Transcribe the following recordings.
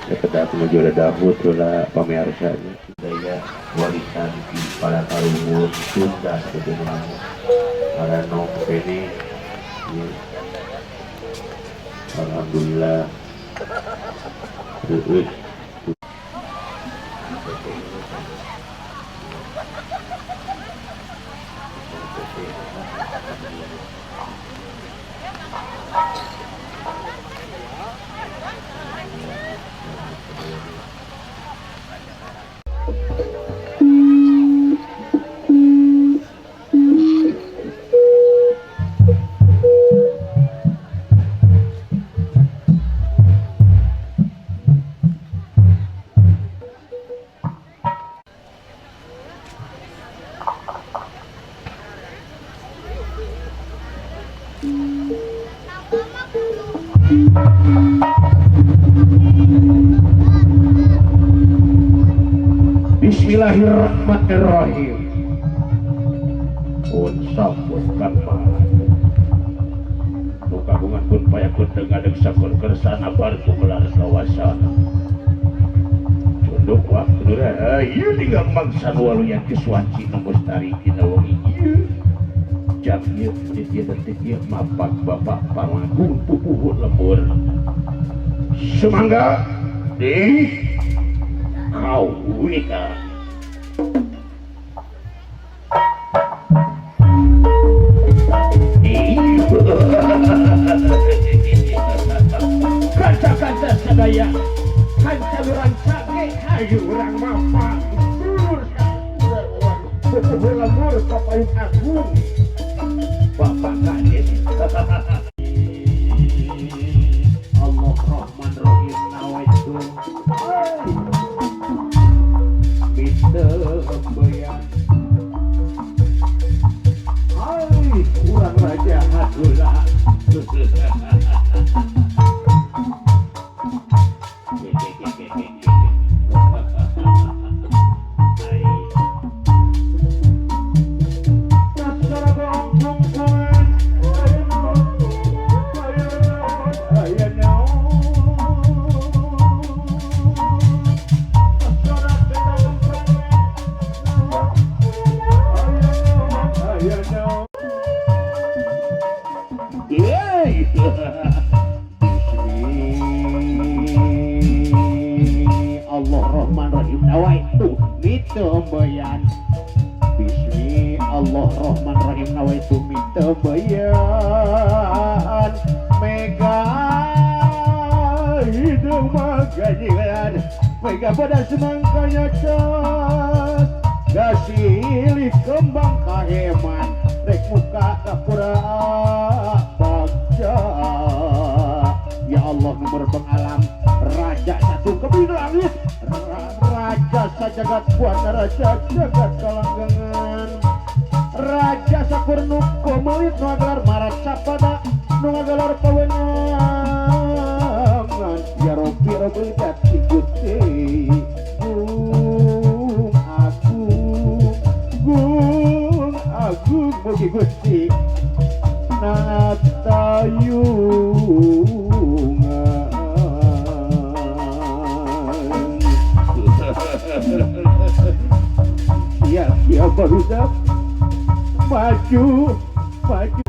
Dekat menuju ada Dahud lah pamirsanya budaya warisan di para kaluhur Sunda sebenarnya para nom ini ya. Alhamdulillah terus Bismillahirrahmanirrahim. Pun sampun kapan kagungan pun payakun dengadeg sakun kersana barku melar kawasan condok waktu iya tinggal mangsan waluyan keswanci nomostari kinawangi iya jamnya dia detiknya mapak bapak panggung pupuh lembur semangga di kau wika kanca-kanca sadaya kanca luranca hayu urang mapak pupuh lembur kapayun agung bapak kades Allah Rahman Rahim nawaitu minta bayang hai kurang raja hadula Bismillahirrahmanirrahim nawaitu minta bayan mega hidup magajian mega pada semangkanya cas gasilih kembang kaheman rek muka kapura bagja ya Allah nomor pengalam raja satu kebin langit raja sajagat kuat raja jagat kalanggangan raja sakurnu komelit nu agelar marat sapada nu agelar pawenangan ya robi robi jati gusti gung agung mugi gusti natayungan ya barudak maju maju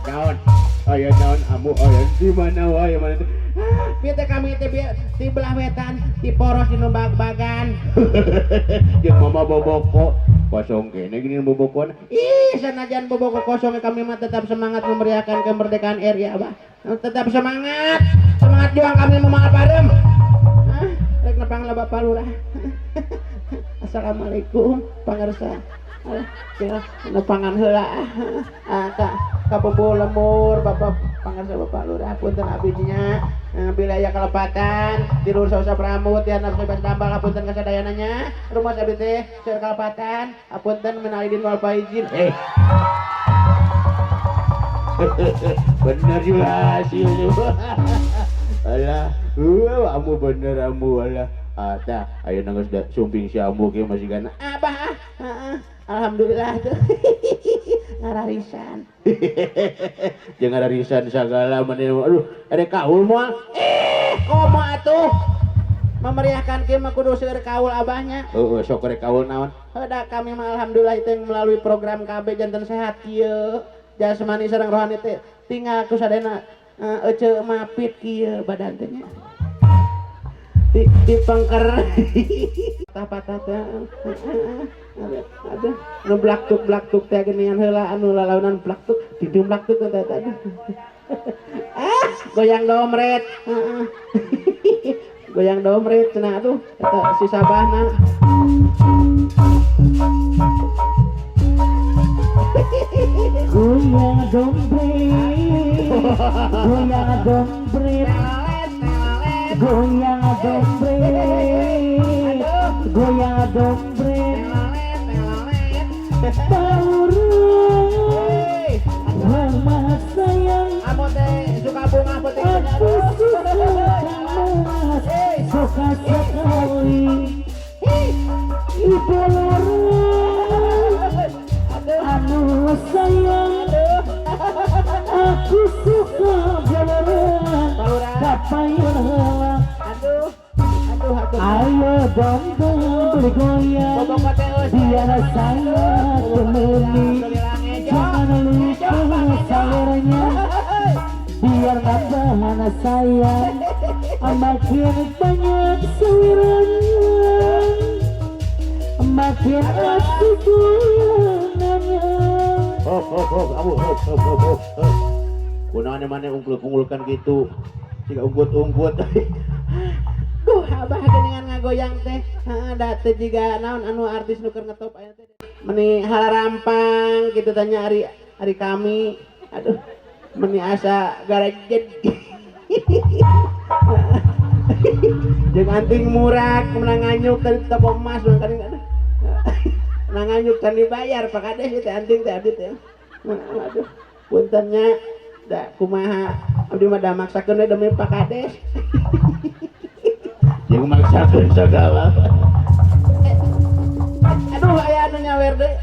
Naon, aya naon amu aya di mana wae mana teh. Kita kami teh di belah wetan, di poros di bag-bagan. Jeung mama boboko kosong kene gini bobokon. Ih, sanajan boboko kosong kami mah tetap semangat memeriahkan kemerdekaan RI Abah. Tetap semangat. Semangat juang kami memangat parem. Rek nepang lah Bapak Lurah. Assalamualaikum pangarsa. Ya, nepangan heula. Ka bobo lemur Bapak pangarsa Bapak Lurah punten abdinya. Wilayah Kalepatan tidur sausa pramut ya nafsu bas tambal apunten kasadayananya rumah abdi teh Seur Kalepatan apunten minalidin wal faizin. Bener juga sih. Alah, amu bener amu alah. Ata, ayo nangis sumping si amu ke masih gana. Abah, alhamdulillah tuh. Ngararisan. Jangan ngararisan segala mana. Aduh, ada kaul moal. Komo atuh. Memeriahkan kieu mah kudu seueur kaul abahnya. Heeh, sok rek kaul naon? Heuda kami mah alhamdulillah itu yang melalui program KB janten sehat kieu. Jasmani sareng rohani teh tinggal kusadena ece mapit kieu badan teh nya. Di pengker patah-patah teh aduh nu blaktuk teh geuningan heula anu lalaunan blaktuk didum blaktuk teh aduh goyang domret goyang domret cenah aduh eta si sabahna goyang dompet goyang dompet goyang dompet goyang dompet baurang ramah sayang amo teh suka bunga putih aku suka mas suka sekali ibu lorong anu sayang aku suka jalan kapayang ayo dong beli goyang biar saya temani jangan lupa sawernya biar nambah sayang makin banyak sawirannya, makin asik gulangannya. Kunaon mana ungkul-ungkulkan gitu, jika ungkut-ungkut. Duh, abah geningan ngagoyang teh. Da teh jiga naon anu artis nu keur ngetop aya teh. Meni halarampang kitu tanya ari kami. Aduh, meni asa garejed. Jeung anting murah menang nganyuk tadi toko emas mangkali aduh. Menang nganyuk can dibayar Pak Kades teh anting teh abdi teh. Aduh, puntennya da kumaha abdi mah da maksakeun we demi Pak Kades. Jeung maksakeun sagala. Aduh aya anu nyawer deui.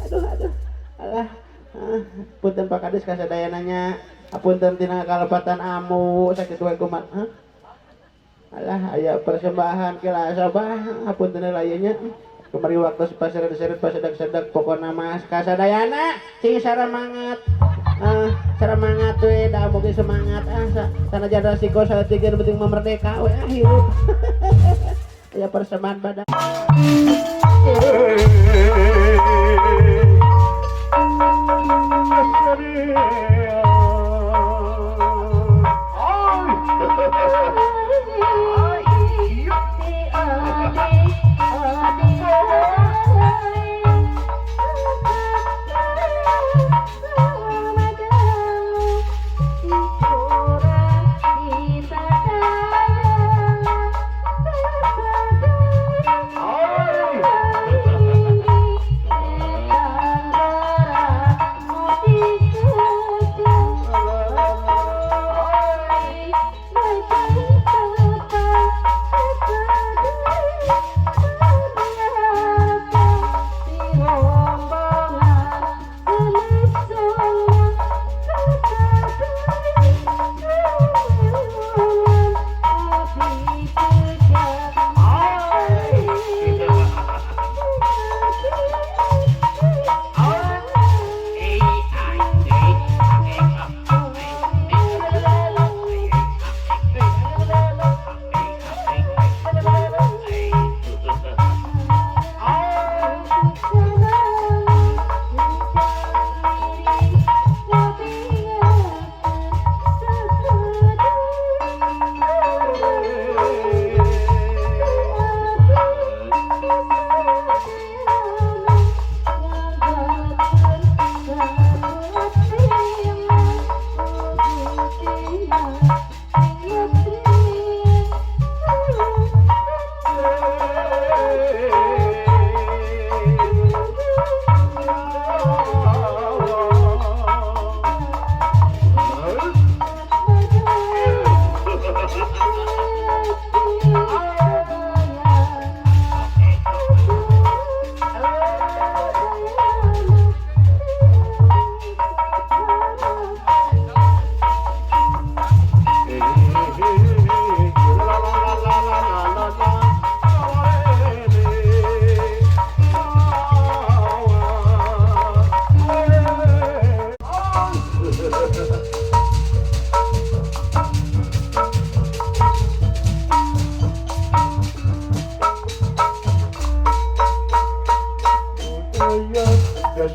Aduh. Alah. Punten Pak Kades kasadayananya. Apunten tina kalepatan amu sakitu we kumaha. Alah aya persembahan kila sabah apunten layenya. Kemari waktu paseret-seret pasedak-sedak pokona mah kasadayana cing saramangat. Saramangat we da boga semangat sanajan resiko saletigeun penting memerdeka we hirup. Aya persembahan badak.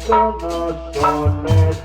Sono sonet